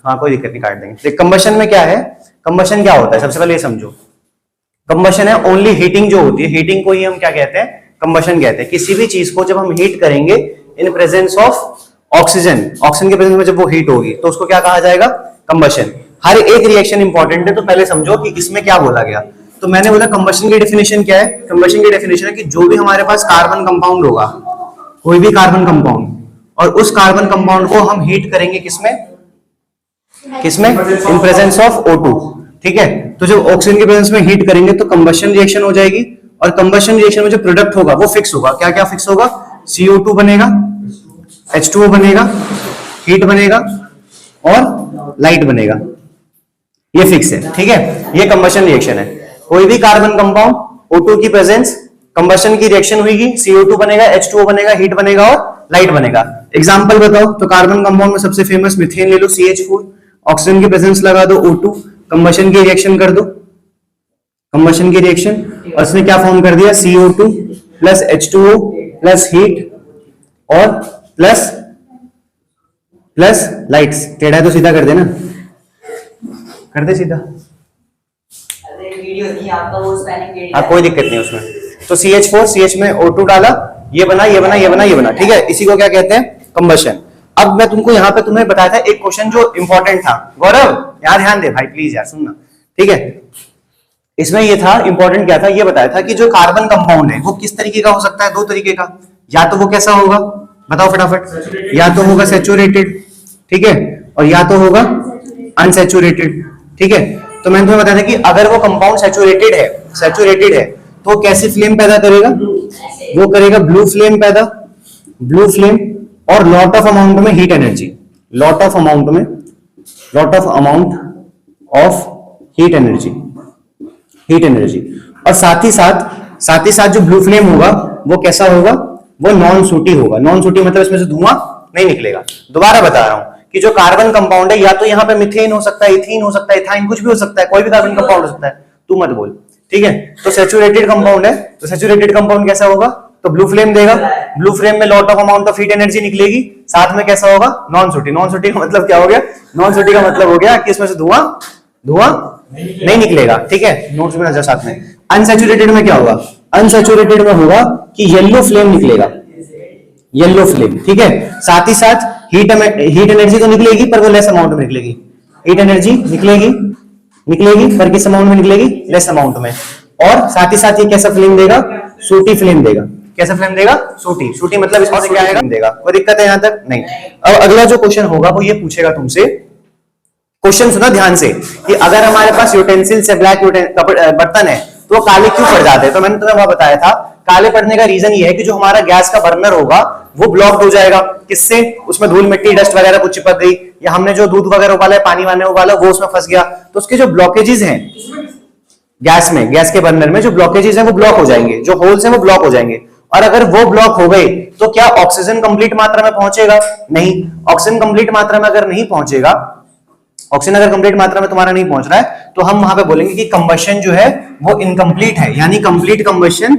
हाँ कोई दिक्कत नहीं, काट देंगे। कंबशन में क्या है, कंबशन क्या होता है सबसे पहले ये समझो। कंबशन है ओनली हीटिंग जो होती है, हीटिंग को ही हम क्या कहते हैं, कंबशन कहते हैं। किसी भी चीज को जब हम हीट करेंगे in presence of oxygen, oxygen के प्रेजेंस में जब वो हीट होगी तो उसको क्या कहा जाएगा, कंबशन। हर एक रिएक्शन इंपॉर्टेंट है, तो पहले समझो कि इसमें क्या बोला गया। तो मैंने बोला कंबशन की डेफिनेशन क्या है, कंबशन की डेफिनेशन है कि जो भी हमारे पास कार्बन कंपाउंड होगा, कोई भी कार्बन कंपाउंड, और उस कार्बन कंपाउंड को हम हीट करेंगे किसमें, किसमें, इन प्रेजेंस ऑफ O2, ठीक है। तो जब ऑक्सीजन के प्रेजेंस में हीट करेंगे तो कंबशन रिएक्शन हो जाएगी, और कंबशन रिएक्शन में जो प्रोडक्ट होगा वो फिक्स होगा। क्या क्या फिक्स होगा, CO2 बनेगा, H2O बनेगा, हीट बनेगा और लाइट बनेगा, ये फिक्स है, ठीक है। ये कंबशन रिएक्शन है। कोई भी कार्बन कंपाउंड O2 की प्रेजेंस, कंबशन की रिएक्शन हुई, CO2 बनेगा, H2O बनेगा, हीट बनेगा और लाइट बनेगा। एग्जांपल बताओ, तो कार्बन कंपाउंड में सबसे फेमस मीथेन ले लो, CH4, ऑक्सीजन की प्रेजेंस लगा दो O2, कंबशन की रिएक्शन कर दो, कंबशन की रिएक्शन, और इसने क्या फॉर्म कर दिया, CO2 plus H2O plus heat और प्लस प्लस लाइट्स। टेढ़ा तो सीधा कर देना, कर दे सीधा, हाँ कोई दिक्कत नहीं उसमें। तो CH4, CH में O2 डाला, ये बना, ये बना, ये बना, ये बना, ठीक है। इसी को क्या कहते हैं, कंबशन। अब मैं तुमको यहाँ पे तुम्हें बताया था एक क्वेश्चन जो इंपॉर्टेंट था, गौरव यार ध्यान दे भाई प्लीज यार, सुनना, ठीक है। इसमें ये था इंपॉर्टेंट, क्या था, ये बताया था कि जो कार्बन कंपाउंड है वो किस तरीके का हो सकता है, दो तरीके का। या तो वो कैसा होगा, बताओ फटाफट, या तो होगा सैचुरेटेड, ठीक है, और या तो होगा अनसैचुरेटेड, ठीक है। तो मैंने तुम्हें बताया था कि अगर वो कंपाउंड सैचुरेटेड है, सैचुरेटेड है, तो कैसी फ्लेम पैदा करेगा, वो करेगा ब्लू फ्लेम पैदा, ब्लू फ्लेम, और लॉट ऑफ अमाउंट में heat energy, lot of amount में, lot of amount of heat energy, heat energy. और साथ ही साथ जो ब्लू फ्लेम होगा वो कैसा होगा, वो नॉन सूटी होगा। नॉन सूटी मतलब इसमें से धुआं नहीं निकलेगा। दोबारा बता रहा हूं कि जो कार्बन कंपाउंड है, या तो यहाँ पे मिथेन हो सकता है, इथीन हो सकता है, इथाइन, कुछ भी हो सकता है, कोई भी कार्बन कंपाउंड हो सकता है, तू मत बोल, ठीक है। तो सैचुरेटेड कंपाउंड है, तो सैचुरेटेड कंपाउंड कैसा होगा, तो ब्लू फ्लेम देगा, ब्लू फ्लेम में lot of amount of heat energy निकलेगी, साथ में कैसा होगा, नॉन सूटी। नॉन सूटी का मतलब क्या हो गया, नॉन सूटी का मतलब हो गया कि इसमें से धुआं नहीं निकलेगा, ठीक है। नोट्स में नजर साथ में। अनसैचुरेटेड में क्या होगा, अनसैचुरेटेड में होगा कि येलो फ्लेम निकलेगा, येलो फ्लेम, ठीक है। साथ ही साथ हीट एनर्जी तो निकलेगी पर वो लेस अमाउंट में निकलेगी, हीट एनर्जी निकलेगी पर किस अमाउंट में निकलेगी, लेस अमाउंट में। और साथ ही साथ ये कैसा फ्लेम देगा, सूटी फ्लेम देगा। कैसा फ्लेम देगा, सूटी। सूटी मतलब इसमें से क्या आएगा, देगा। कोई दिक्कत है यहां तक, नहीं। अब अगला जो क्वेश्चन होगा वो ये पूछेगा तुमसे, क्वेश्चन सुना ध्यान से, कि अगर हमारे पास यूटेंसिल्स है, ब्लैक बर्तन है, तो वो काले क्यों पड़ जाते हैं। तो मैंने तुम्हें वहां बताया था, काले पड़ने का रीजन ये है कि जो हमारा गैस का बर्नर होगा वो ब्लॉक्ड हो जाएगा। किससे, उसमें धूल मिट्टी डस्ट वगैरह कुछ चिपक गई, या हमने जो दूध वगैरह उबाला है, पानी वाने उबाला, वो उसमें फंस गया, तो उसके जो ब्लॉकेजेस हैं गैस में, गैस के बर्नर में जो ब्लॉकेजेस हैं वो ब्लॉक हो जाएंगे, जो होल्स हैं वो ब्लॉक हो जाएंगे। और अगर वो ब्लॉक हो गए तो क्या ऑक्सीजन कंप्लीट मात्रा में पहुंचेगा, नहीं। ऑक्सीजन कंप्लीट मात्रा में अगर नहीं पहुंचेगा, ऑक्सीजन अगर कंप्लीट मात्रा में तुम्हारा नहीं पहुंच रहा है, तो हम वहां पे बोलेंगे कि कंबशन जो है वो इनकम्प्लीट है, यानी कंप्लीट कंबशन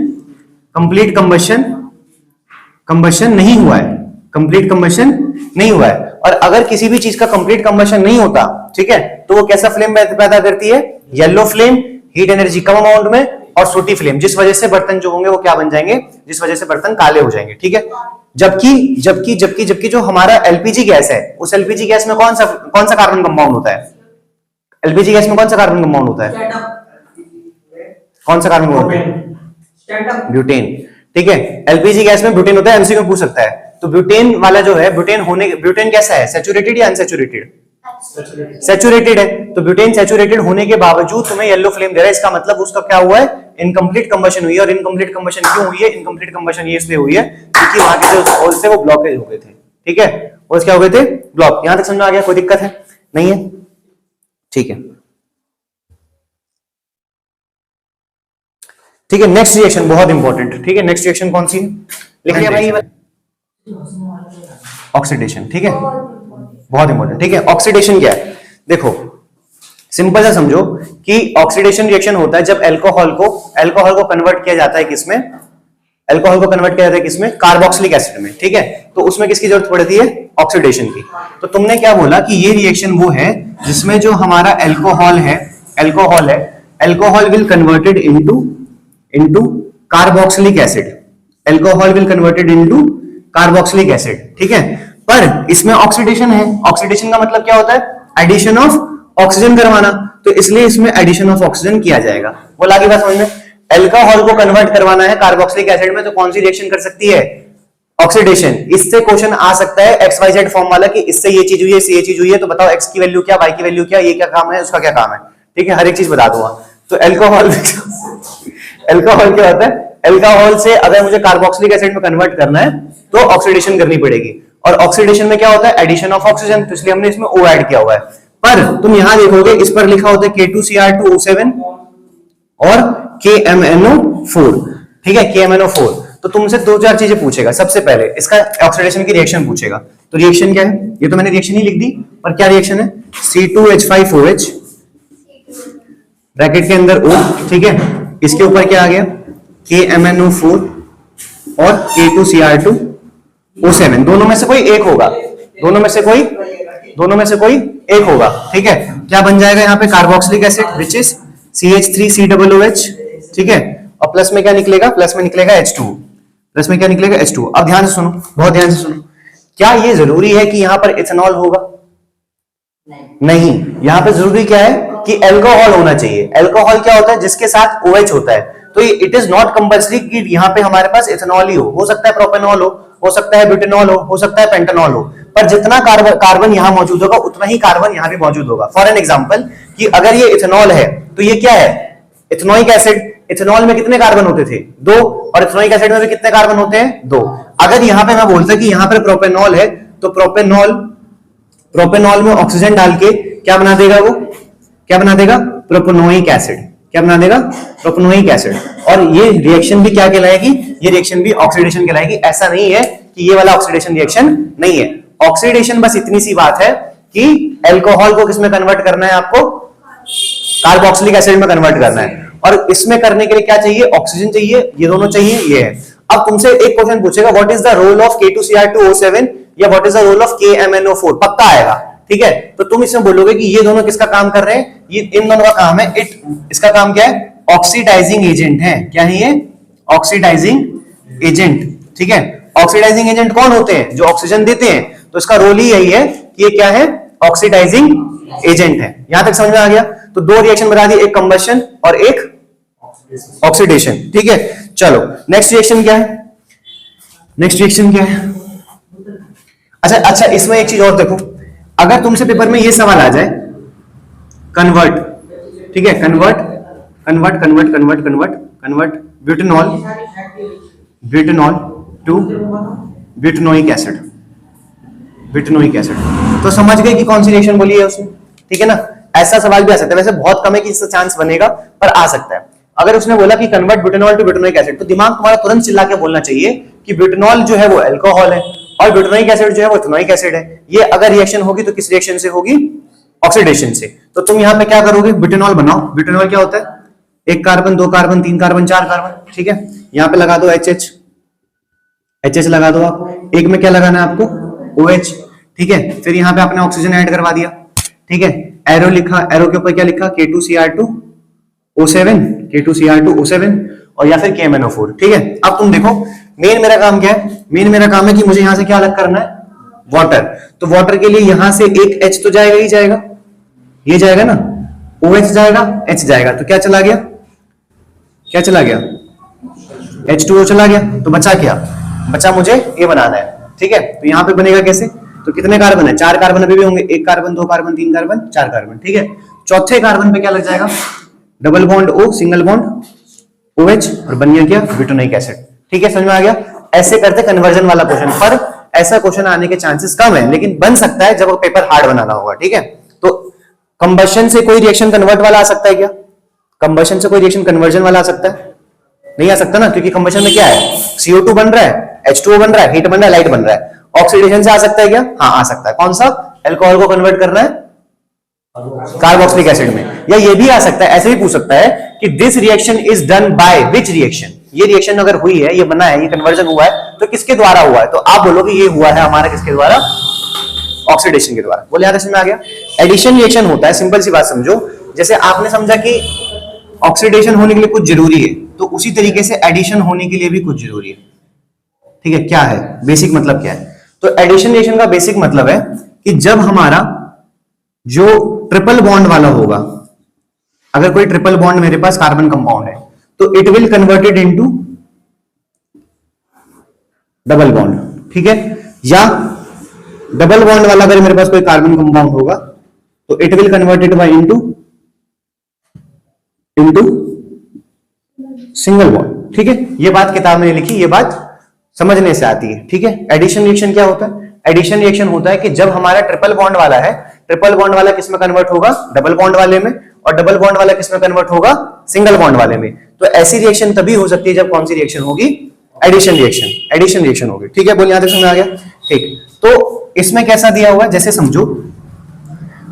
नहीं हुआ है, कंप्लीट कंबशन नहीं हुआ है। और अगर किसी भी चीज का कंप्लीट कंबशन नहीं होता, ठीक है, तो वो कैसा फ्लेम पैदा करती है, येलो फ्लेम, हीट एनर्जी कम अमाउंट में, और सूटी फ्लेम, जिस वजह से बर्तन जो होंगे वो क्या बन जाएंगे, जिस वजह से बर्तन काले हो जाएंगे, ठीक है। जबकि जो हमारा एलपीजी गैस है, उस एलपीजी गैस में कौन सा कार्बन कंपाउंड होता है, एलपीजी गैस में कौन सा कार्बन कंपाउंड होता है, कौन सा कार्बन होता है, ब्यूटेन, ठीक है। एलपीजी गैस में ब्यूटेन होता है, एमसीक्यू में पूछ सकता है। तो ब्यूटेन वाला जो है, ब्यूटेन कैसा है, सैचुरेटेड या अनसैचुरेटेड, सैचुरेटेड है। तो ब्यूटेन सैचुरेटेड होने के बावजूद तुम्हें येलो फ्लेम दे रहा है, इसका मतलब उसका क्या हुआ है, इनकम्प्लीट कंबशन हुई है। और इनकम्प्लीट कंबशन क्यों हुई है, इनकम्प्लीट कंबशन ये इसलिए हुई है क्योंकि वहां के जो होल्स थे वो ब्लॉकेज हो गए थे, ठीक है, होल्स क्या हो गए थे, ब्लॉक। यहां तक समझ में आ गया, कोई दिक्कत है, नहीं है, ठीक है, ठीक है। नेक्स्ट रिएक्शन बहुत इंपॉर्टेंट, ठीक है। नेक्स्ट रिएक्शन कौन सी है, लिख लिया भाई, ऑक्सीडेशन, ठीक है, बहुत इंपॉर्टेंट, ठीक है। ऑक्सीडेशन क्या है, देखो सिंपल सा समझो कि ऑक्सीडेशन रिएक्शन होता है जब अल्कोहल को कन्वर्ट किया जाता है किसमें, अल्कोहल को कन्वर्ट किया जाता है किसमें? कार्बोक्सिलिक एसिड में, ठीक है। तो उसमें किसकी जरूरत पड़ती है? ऑक्सीडेशन की। तो तुमने क्या बोला कि ये रिएक्शन वो है जिसमें जो हमारा अल्कोहल है, alcohol will converted into carboxylic acid, alcohol will converted into carboxylic acid, ठीक है। पर इसमें ऑक्सीडेशन है, ऑक्सीडेशन का मतलब क्या होता है? एडिशन ऑफ ऑक्सीजन करवाना, तो इसलिए इसमें एडिशन ऑफ ऑक्सीजन किया जाएगा। बोला आगे बात समझ में? अल्कोहल को कन्वर्ट करवाना है कार्बोक्सिलिक एसिड में, तो कौन सी रिएक्शन कर सकती है? ऑक्सीडेशन। इससे क्वेश्चन आ सकता है XYZ फॉर्म वाला कि इससे ये चीज हुई है, इससे ये चीज हुई है, तो बताओ x की वैल्यू क्या, y की वैल्यू क्या, ये क्या काम है, उसका क्या काम है, ठीक है। हर एक चीज बता दूंगा। तो अल्कोहल अल्कोहल क्या होता है? अल्कोहल से अगर मुझे कार्बोक्सिलिक एसिड में कन्वर्ट करना है तो ऑक्सीडेशन करनी पड़ेगी, और ऑक्सीडेशन में क्या होता है? एडिशन ऑफ ऑक्सीजन, तो इसलिए हमने इसमें O ऐड किया हुआ है। पर तुम यहां देखोगे इस पर लिखा होता है K2Cr2O7 और KMNO4, ठीक है, KMNO4। तो तुमसे दो चार चीजें पूछेगा। सबसे पहले इसका ऑक्सीडेशन की रिएक्शन पूछेगा, तो रिएक्शन क्या है? ये तो मैंने रिएक्शन ही लिख दी, पर क्या रिएक्शन है? C2H5OH ब्रैकेट के अंदर O, ठीक है। इसके ऊपर क्या आ गया? KMNO4 और K2Cr2O7, दोनों में से कोई एक होगा, दोनों में से कोई एक होगा, ठीक है। क्या बन जाएगा यहाँ पे? Carboxylic acid which is CH3COOH, ठीक है। और प्लस में क्या निकलेगा? प्लस में निकलेगा H2, प्लस में क्या निकलेगा? H2। अब ध्यान से सुनो, बहुत ध्यान से सुनो। क्या ये जरूरी है कि यहाँ पर इथेनॉल होगा? नहीं। यहाँ पे जरूरी क्या है कि अल्कोहल होना चाहिए। अल्कोहल क्या होता है? जिसके साथ OH होता है। तो इट इज नॉट कंपल्सरी कि यहाँ पे हमारे पास इथेनॉल ही हो सकता है प्रोपेनॉल हो सकता है ब्यूटेनॉल हो सकता है पेंटानॉल हो, पर जितना कार्बन यहाँ मौजूद होगा उतना ही कार्बन यहाँ भी मौजूद होगा। फॉर एन एग्जांपल कि अगर ये इथेनॉल है तो ये क्या है? Ethanoic acid. इथेनॉल में कितने कार्बन होते थे? 2, और इथेनोइक एसिड में भी कितने कार्बन होते हैं? 2। अगर यहाँ पे मैं बोलता कि यहाँ पर प्रोपेनॉल है तो प्रोपेनॉल में ऑक्सीजन डाल के क्या बना देगा? वो क्या बना देगा? Propanoic acid. क्या बना देगा? Propanoic acid. और ये रिएक्शन भी क्या कहलाएगी? ये रिएक्शन भी ऑक्सीडेशन कहलाएगी। ऐसा नहीं है कि ये वाला ऑक्सीडेशन रिएक्शन नहीं है। ऑक्सीडेशन बस इतनी सी बात है कि अल्कोहल को किसमें कन्वर्ट करना है? आपको कार्बोक्सिलिक एसिड में कन्वर्ट करना है, और इसमें करने के लिए क्या चाहिए? ऑक्सीजन चाहिए, ये दोनों चाहिए, ये है। अब तुमसे एक क्वेश्चन पूछेगा, what is the role of K2Cr2O7 या what is the role of KMNO4, पक्का आएगा, ठीक है। तो तुम इसमें बोलोगे कि ये दोनों किसका काम कर रहे हैं? ये इन दोनों का काम है। इसका काम क्या है? ऑक्सीडाइजिंग एजेंट है। क्या है ये? ऑक्सीडाइजिंग एजेंट, ठीक है। ऑक्सीडाइजिंग एजेंट कौन होते हैं? जो ऑक्सीजन देते हैं। तो इसका रोल ही यही है कि ये क्या है? ऑक्सीडाइजिंग एजेंट है। यहां तक समझ में आ गया? तो दो रिएक्शन बता दी, एक कंबशन और एक ऑक्सीडेशन, ठीक है। चलो नेक्स्ट रिएक्शन क्या है? नेक्स्ट रिएक्शन क्या है? अच्छा, इसमें एक चीज और देखो, अगर तुमसे पेपर में ये सवाल आ जाए, कन्वर्ट, ठीक है, convert butanol to butanoic acid, तो समझ गए कि कौन सी रिएक्शन बोली है उसने, ठीक है ना। ऐसा सवाल भी आ सकता है, वैसे बहुत कम है कि इसका चांस बनेगा, पर आ सकता है। अगर उसने बोला कि convert butanol to butanoic acid, तो दिमाग तुम्हारा तुरंत चिल्ला के बोलना चाहिए कि ब्यूटेनॉल जो है वो अल्कोहल है और ब्यूटेनोइक एसिड जो है वो इथेनोइक एसिड है। ये अगर रिएक्शन होगी तो किस रिएक्शन से होगी? ऑक्सीडेशन से। तो तुम यहां पे क्या करोगे? ब्यूटेनॉल बनाओ। ब्यूटेनॉल क्या होता है? 1 कार्बन 2 कार्बन 3 कार्बन 4 कार्बन, ठीक है। यहां पे लगा दो HH लगा दो आप। एक में क्या लगाना है आपको? OH, ठीक है। फिर यहां पे आपने ऑक्सीजन ऐड करवा दिया, ठीक है। एरो लिखा, एरो के ऊपर क्या लिखा? K2Cr2O7 और या फिर KMNO4, ठीक है। अब तुम देखो, मेन मेरा काम क्या है? मेन मेरा काम है कि मुझे यहां से क्या अलग करना है? वाटर। तो वाटर के लिए यहां से एक H तो जाएगा ही जाएगा, ये जाएगा ना, OH जाएगा, H जाएगा, तो क्या चला गया? क्या चला गया? H2O चला गया। तो बचा क्या? बचा मुझे ये बनाना है, ठीक है। तो यहां पे बनेगा कैसे? तो कितने कार्बन है? 4 कार्बन अभी भी होंगे, 1 कार्बन 2 कार्बन 3 कार्बन 4 कार्बन, ठीक है। चौथे कार्बन पे क्या लग जाएगा? Double bond O, single bond OH, और बन गया ब्यूटेनोइक एसिड, ठीक है। समझ में आ गया? ऐसे करते कन्वर्जन वाला क्वेश्चन, पर ऐसा क्वेश्चन आने के चांसेस कम है, लेकिन बन सकता है जब पेपर हार्ड बनाना होगा, ठीक है। तो कंबशन से कोई रिएक्शन कन्वर्ट वाला आ सकता है क्या? कंबशन से कोई रिएक्शन कन्वर्जन वाला आ सकता है? नहीं आ सकता ना, क्योंकि कंबशन में क्या है? CO2 बन रहा है, H2O बन रहा है, हीट बन रहा है, लाइट बन रहा है। ऑक्सीडेशन से आ सकता है क्या? हाँ, आ सकता है। कौन सा? अल्कोहल को कन्वर्ट करना है कार्बोक्सिलिक एसिड में। या ये भी आ सकता है, ऐसे भी पूछ सकता है कि this reaction is done by which reaction. ये रिएक्शन अगर हुई है, ये बना है, ये कन्वर्जन हुआ है, तो किसके द्वारा हुआ है? तो आप बोलोगे ये हुआ है हमारा किसके द्वारा? ऑक्सीडेशन के द्वारा। बोले यहां तक समझ में आ गया? एडिशन रिएक्शन होता है, सिंपल सी बात समझो, जैसे आपने समझा कि ऑक्सीडेशन होने के लिए कुछ जरूरी है, तो उसी तरीके से एडिशन होने के लिए भी कुछ जरूरी है। ठीक है, क्या है बेसिक मतलब क्या है? तो एडिशन रिएक्शन का बेसिक मतलब है कि जब हमारा जो ट्रिपल बॉन्ड वाला होगा, अगर कोई ट्रिपल बॉन्ड मेरे पास कार्बन कंपाउंड है, तो it will converted into double bond. ठीक है, या डबल बॉन्ड वाला अगर मेरे पास कोई कार्बन कंपाउंड होगा, तो it will converted bye into single bond. ठीक है, ये बात किताब में लिखी, ये बात समझने से आती है। ठीक है, एडिशन रिएक्शन क्या होता है? एडिशन रिएक्शन होता है कि जब हमारा ट्रिपल बॉन्ड वाला है, ट्रिपल बॉन्ड वाला किस में कन्वर्ट होगा? डबल बॉन्ड वाले में, और डबल बॉन्ड वाला किस में कन्वर्ट होगा? सिंगल बॉन्ड वाले में। तो ऐसी रिएक्शन तभी हो सकती है जब कौन सी रिएक्शन होगी? Addition reaction. एडिशन रिएक्शन होगी। ठीक है, बोलिए यहां तक समझ आ गया? ठीक, तो इसमें कैसा दिया हुआ है, जैसे समझो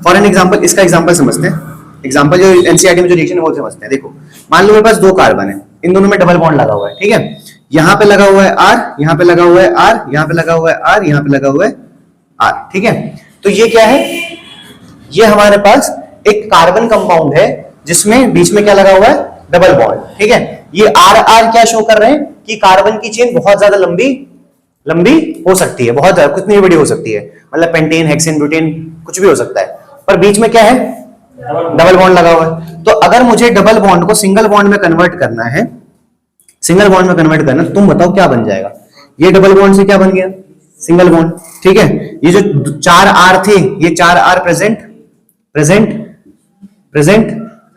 फॉर एन एग्जांपल, इसका एग्जांपल समझते हैं। एग्जांपल जो एनसीईआरटी में जो रिएक्शन है वो समझते हैं। देखो, मान लो मेरे पास दो कार्बन है, इन दोनों में डबल बॉन्ड लगा हुआ है। ठीक है, यहां पे लगा हुआ है R, यहां पे लगा हुआ है R, यहां पे लगा हुआ है R, यहां पे लगा हुआ है R। ठीक है, तो ये क्या है? ये हमारे पास एक कार्बन कंपाउंड है जिसमें बीच में क्या लगा हुआ है? Double bond. ठीक है, ये R क्या शो कर रहे हैं कि कार्बन की चेन बहुत ज्यादा लंबी हो सकती है, बहुत ज्यादा, कितनी भी बड़ी हो सकती है, मतलब पेंटेन, हेक्सेन, ब्यूटेन, कुछ भी हो सकता है, पर बीच में क्या है? डबल बॉन्ड लगा हुआ है। तो अगर मुझे डबल बॉन्ड को सिंगल बॉन्ड में कन्वर्ट करना है, सिंगल बॉन्ड में कन्वर्ट करना, तुम बताओ क्या बन जाएगा? ये डबल बॉन्ड से क्या बन गया? Single bond. ठीक है, ये जो 4 R थे, ये 4 R प्रेजेंट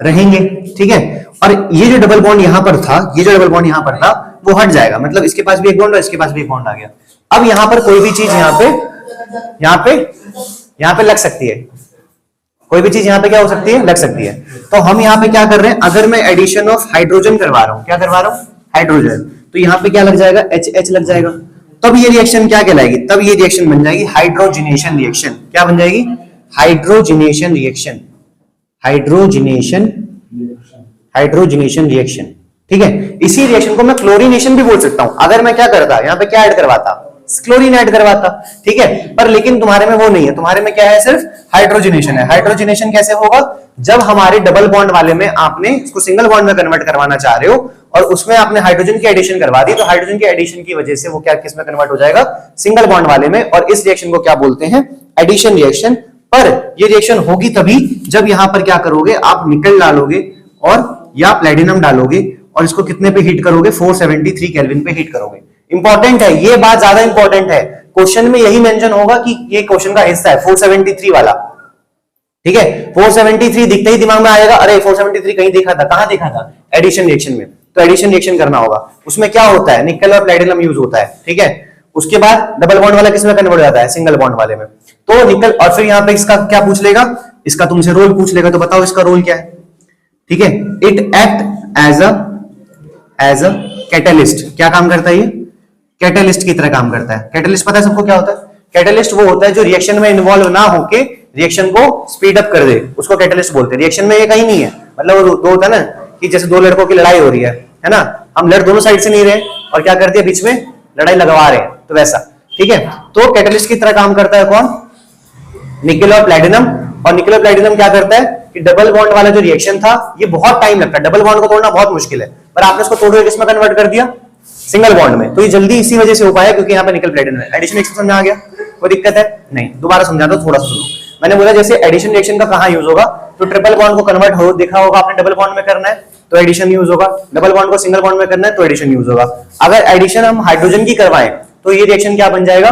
रहेंगे। ठीक है, और ये जो डबल बॉन्ड यहां पर था, ये जो डबल बॉन्ड यहां पर था, वो हट जाएगा, मतलब इसके पास भी एक बॉन्ड और इसके पास भी एक बॉन्ड आ गया। अब यहां पर कोई भी चीज यहां पे लग सकती है, कोई भी चीज यहां पे क्या हो सकती है? लग सकती है। तो हम यहां पे क्या कर रहे हैं? अगर मैं एडिशन ऑफ हाइड्रोजन करवा रहा हूं, क्या करवा रहा हूं? हाइड्रोजन, तो यहां पे क्या लग जाएगा? H लग जाएगा। तब ये रिएक्शन क्या कहलाएगी? तब ये रिएक्शन बन जाएगी हाइड्रोजनेशन रिएक्शन। क्या बन जाएगी? Hydrogenation reaction. Hydrogenation reaction. ठीक है, इसी रिएक्शन को मैं क्लोरीनेशन भी बोल सकता हूं। अगर मैं क्या करता, यहां पे क्या ऐड करवाता? क्लोरीन ऐड करवाता। ठीक है, पर लेकिन तुम्हारे में वो नहीं है, तुम्हारे में क्या है? सिर्फ हाइड्रोजनेशन है। हाइड्रोजनेशन कैसे होगा? जब हमारे डबल बॉन्ड वाले में आपने इसको सिंगल बॉन्ड में कन्वर्ट करवाना चाह रहे हो और उसमें आपने हाइड्रोजन की एडिशन करवा दी, तो हाइड्रोजन की एडिशन की वजह से वो क्या किस में कन्वर्ट हो जाएगा? सिंगल बॉन्ड वाले में। और इस रिएक्शन को क्या बोलते हैं? Addition reaction. पर ये रिएक्शन होगी तभी जब यहां पर क्या करोगे? आप निकल डालोगे और या प्लेटिनम डालोगे और इसको कितने पे हीट करोगे? 473 केल्विन पे हीट करोगे। इंपॉर्टेंट है, ये बात ज्यादा इंपॉर्टेंट है। क्वेश्चन में यही मेंशन होगा कि ये क्वेश्चन का हिस्सा है 473 वाला। ठीक है, 473 दिखते ही दिमाग में आएगा, अरे 473 कहीं देखा था, कहां देखा था? एडिशन रिएक्शन में। तो एडिशन रिएक्शन करना होगा, उसमें क्या होता है? निकल और प्लेटिनम यूज होता है। ठीक है, उसके बाद डबल बॉन्ड वाला किसमें कन्वर्ट हो जाता है? सिंगल बॉन्ड वाले में। तो निकल, और फिर यहां पे इसका क्या पूछ लेगा? इसका तुमसे रोल पूछ लेगा, तो बताओ इसका रोल क्या है? ठीक है, it act as a catalyst. क्या काम करता है ये? कैटलिस्ट की तरह काम करता है। कैटलिस्ट पता है सबको क्या होता है? कैटलिस्ट वो होता है जो रिएक्शन में इन्वॉल्व ना होके रिएक्शन को स्पीड अप कर दे, उसको कैटलिस्ट बोलते हैं। रिएक्शन में ये कहीं नहीं है, मतलब वो दो होता है ना कि जैसे दो लड़कों की लड़ाई हो रही है ना, हम लड़ दोनों साइड से नहीं रहे और क्या करते हैं? बीच में लड़ाई लगवा रहे हैं, तो वैसा। ठीक है, तो कैटलिस्ट की तरह काम करता है कौन? निकल और प्लैटिनम। और निकल और प्लैटिनम क्या करता है कि डबल बॉन्ड वाला जो रिएक्शन था, ये बहुत टाइम लगता है, डबल बॉन्ड को तोड़ना बहुत मुश्किल है, पर आपने इसको तोड़ के किसमें कन्वर्ट कर दिया? सिंगल बॉन्ड में। तो ये जल्दी इसी वजह से हो पाया क्योंकि यहाँ पे निकल प्लैटिनम है। एडिशन रिएक्शन में आ गया, कोई दिक्कत है? नहीं। दोबारा समझाता हूं, थोड़ा सुनो। मैंने बोला जैसे एडिशन रिएक्शन का कहां यूज होगा? तो ट्रिपल बॉन्ड को कन्वर्ट हो देखा होगा आपने, डबल बॉन्ड में करना है तो एडिशन यूज होगा, डबल बॉन्ड को सिंगल बॉन्ड में करना है तो एडिशन यूज होगा। अगर एडिशन हम हाइड्रोजन की करवाएं तो ये रिएक्शन क्या बन जाएगा?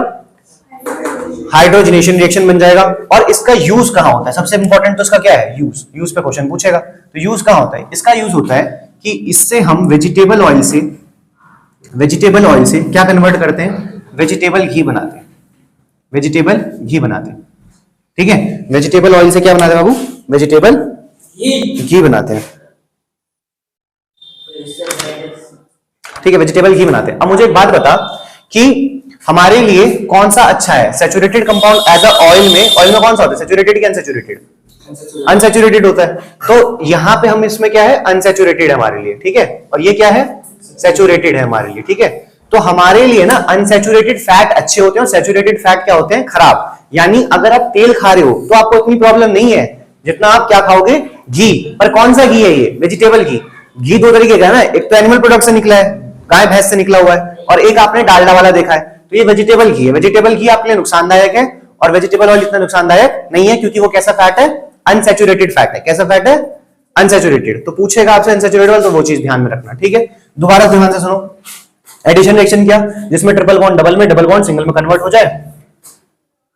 हाइड्रोजनेशन रिएक्शन बन जाएगा। और इसका यूज कहां होता है? सबसे इंपॉर्टेंट तो इसका क्या है? यूज पे क्वेश्चन पूछेगा, तो यूज कहां होता है? इसका यूज होता है कि इससे हम वेजिटेबल ऑयल से क्या कन्वर्ट करते हैं? वेजिटेबल घी बनाते हैं। वेजिटेबल घी बनाते हैं। ठीक है, वेजिटेबल ऑयल से क्या बनाते हैं बाबू? वेजिटेबल घी बनाते हैं। ठीक है, वेजिटेबल घी बनाते हैं। अब मुझे एक बात बता कि हमारे लिए कौन सा अच्छा है? Saturated compound as a oil में कौन सा होता है? सैचुरेटेड या अनसैचुरेटेड? अनसैचुरेटेड होता है। तो यहां पे हम इसमें क्या है? अनसैचुरेटेड हमारे लिए। ठीक है, और ये क्या है? सैचुरेटेड है हमारे लिए, ठीक है। तो हमारे लिए ना अनसैचुरेटेड फैट अच्छे होते हैं और सैचुरेटेड फैट क्या होते हैं, खराब। यानी अगर आप तेल खा रहे हो तो आपको इतनी प्रॉब्लम नहीं है जितना आप क्या खाओगे, घी। पर कौन सा घी है ये, वेजिटेबल घी। घी दो तरीके का है ना, एक तो एनिमल प्रोडक्ट से निकला है, गाय भैंस से निकला हुआ है, और एक आपने डालडा वाला देखा है, तो ये वेजिटेबल घी है। वेजिटेबल घी आपके लिए नुकसानदायक है और वेजिटेबल ऑयल इतना नुकसानदायक नहीं है, क्योंकि वो कैसा फैट है, अनसैचुरेटेड फैट है। कैसा फैट है, अनसैचुरेटेड। तो पूछेगा आपसे अनसैचुरेटेड, तो वो चीज ध्यान में रखना, ठीक है। दोबारा ध्यान से सुनो, एडिशन रिएक्शन क्या, जिसमें ट्रिपल बॉन्ड डबल में, डबल बॉन्ड सिंगल में कन्वर्ट हो जाए।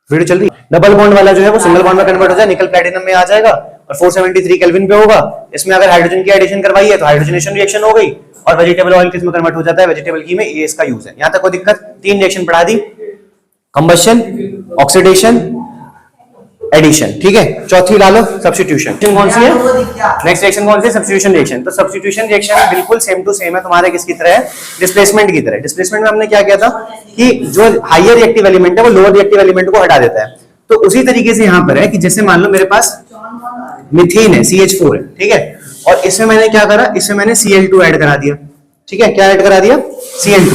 वीडियो चल रही, डबल बॉन्ड वाला जो है वो सिंगल बॉन्ड में कन्वर्ट हो जाए, निकल प्लैटिनम में आ जाएगा और 473 केल्विन पे होगा। इसमें अगर हाइड्रोजन की एडिशन करवाई है तो हाइड्रोजनेशन रिएक्शन हो गई, और वेजिटेबल ऑयल किस में कन्वर्ट हो जाता है, वेजिटेबल घी में। ये इसका यूज है। यहां तक कोई दिक्कत, 3 रिएक्शन पढ़ा दी, कंबशन, ऑक्सीडेशन, एडिशन, ठीक है। चौथी डालो सब्स्टिट्यूशन। कौन सी है, नेक्स्ट रिएक्शन कौन सी है, सब्स्टिट्यूशन रिएक्शन। तो सब्स्टिट्यूशन रिएक्शन बिल्कुल सेम टू सेम है तुम्हारे किसकी तरह है, डिस्प्लेसमेंट की तरह। डिस्प्लेसमेंट में हमने क्या किया था कि जो हायर रिएक्टिव एलिमेंट है वो लोअर रिएक्टिव एलिमेंट को हटा देता है। तो उसी तरीके से यहां पर है कि जैसे मान लो मेरे पास मीथेन है, CH4 है, ठीक है, और इसमें मैंने क्या करा, इसमें मैंने Cl2 ऐड करा दिया, ठीक है। क्या ऐड करा दिया, Cl2,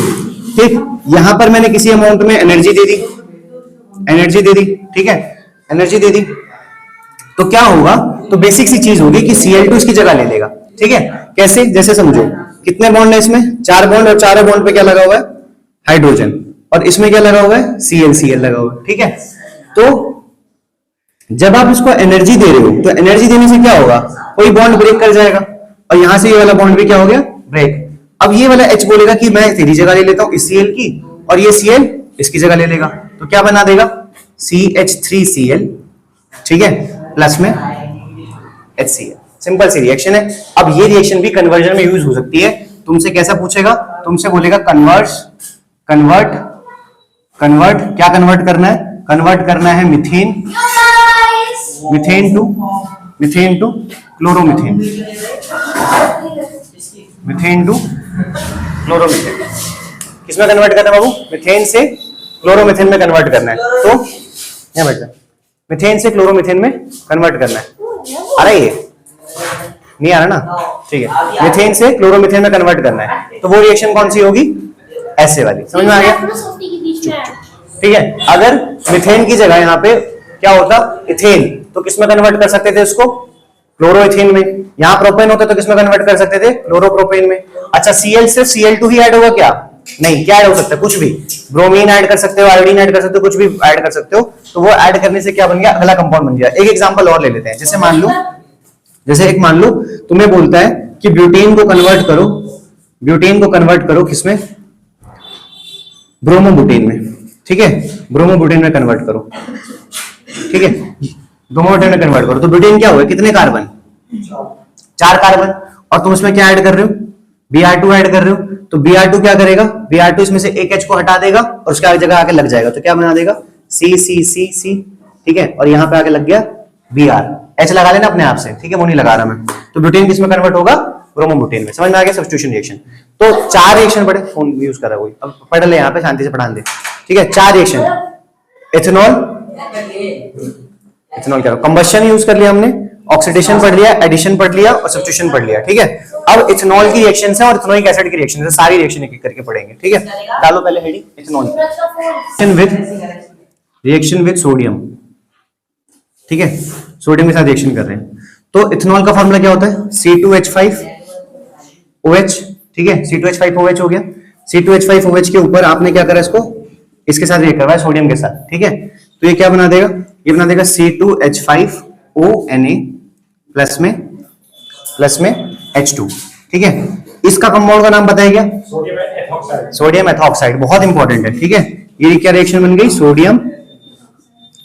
ठीक। यहां पर मैंने किसी अमाउंट में एनर्जी दे दी, एनर्जी दे दी, ठीक है, एनर्जी दे दी। तो क्या होगा, तो बेसिक सी चीज होगी कि Cl2 इसकी जगह ले लेगा, ठीक है। कैसे, जैसे समझो कितने बॉन्ड है इसमें, 4 बॉन्ड, और चारों बॉन्ड पे क्या लगा हुआ है, हाइड्रोजन, और इसमें क्या लगा हुआ है, Cl लगा हुआ है, ठीक है। तो जब आप इसको एनर्जी दे रहे हो तो एनर्जी देने से क्या होगा, कोई बॉन्ड ब्रेक कर जाएगा, और यहां से ये वाला बॉन्ड भी क्या हो गया, ब्रेक। अब ये वाला H बोलेगा कि मैं तेरी जगह ले लेता हूं इस Cl की, और ये Cl इसकी जगह ले लेगा, तो क्या बना देगा, CH3Cl, ठीक है, प्लस में HCl। सिंपल सी रिएक्शन है। अब ये रिएक्शन भी कन्वर्जन में यूज हो सकती है। तुमसे कैसा पूछेगा, तुमसे बोलेगा कन्वर्ट, क्या कन्वर्ट करना है, कन्वर्ट करना है methane to chloromethane, methane to chloromethane. किसमें कन्वर्ट करना है बाबू, मीथेन से क्लोरोमीथेन में कन्वर्ट करना है। तो यहाँ बैठ जा, मीथेन से क्लोरोमीथेन में कन्वर्ट करना है। आ रहा है ये, नहीं आ रहा ना, ठीक है। मीथेन से क्लोरोमीथेन में कन्वर्ट करना है, तो वो रिएक्शन कौन सी होगी, ऐसे वाली। समझ में आ गया, ठीक है। अगर मीथेन की जगह यहाँ पे क्या होता, इथेन, तो किसमें कन्वर्ट कर सकते थे इसको, क्लोरोइथेन में। यहाँ प्रोपेन होता तो किसमें कन्वर्ट कर सकते थे, क्लोरोप्रोपेन में। अच्छा, Cl से Cl2 ही ऐड होगा क्या, नहीं, क्या ऐड हो सकता है, कुछ भी, ब्रोमीन ऐड कर सकते हो, आयोडीन ऐड कर सकते हो, कुछ भी ऐड कर सकते हो। तो वो ऐड करने से क्या बन गया, अगला कंपाउंड बन गया। एक एग्जांपल और ले लेते हैं, जैसे मान लो तुम्हें बोलता है कि ब्यूटेन को कन्वर्ट करो किसमें, ब्रोमोब्यूटेन में, ठीक है, ब्रोमोब्यूटेन में कन्वर्ट करो, ठीक है, ब्रोमोब्यूटेन में कन्वर्ट करो। तो ब्यूटेन क्या हुआ, कितने कार्बन, 4 कार्बन, और तुम इसमें क्या ऐड कर रहे हो, Br2 ऐड कर रहे हो। तो Br2 क्या करेगा, Br2 इसमें से एक H को हटा देगा और उसके जगह आके लग जाएगा, तो क्या बना देगा, C, ठीक है, और यहाँ पे आके लग गया Br, H लगा लेना अपने आप से, ठीक है, वो नहीं लगा रहा मैं। तो ब्यूटेन किसमें कन्वर्ट होगा, ब्रोमोब्यूटेन में। समझ में आ गया सब्स्टिट्यूशन रिएक्शन। तो 4 रिएक्शन पढ़े, फोन यूज कर रहा है कोई, अब पढ़ ले यहाँ पे, शांति से पढ़ा दे, ठीक है। 4 रिएक्शन, इथेनॉल क्या, कंबशन यूज कर लिया हमने, ऑक्सीडेशन पढ़ लिया, एडिशन पढ़ लिया, और सब्स्टिट्यूशन पढ़ लिया, ठीक है। अब इथेनॉल की रिएक्शन है और इथेनोइक एसिड की रिएक्शन है, सारी रिएक्शन एक एक करके पढ़ेंगे, ठीक है। डालो पहले heading, ethanol reaction with sodium, ठीक है, सोडियम के साथ रिएक्शन कर रहे हैं। तो इथेनॉल का फॉर्मूला क्या होता है, C2H5OH, ठीक है, C2H5OH हो गया। C2H5OH के ऊपर आपने क्या करा, इसको इसके साथ रिएक्ट करवाया, सोडियम के साथ, ठीक है। तो ये क्या बना देगा, ये बना देगा C2H5ONa प्लस में H2, ठीक है। इसका कंपाउंड का नाम बताया गया, सोडियम एथॉक्साइड, बहुत इंपॉर्टेंट है, ठीक है। ये क्या रिएक्शन बन गई, सोडियम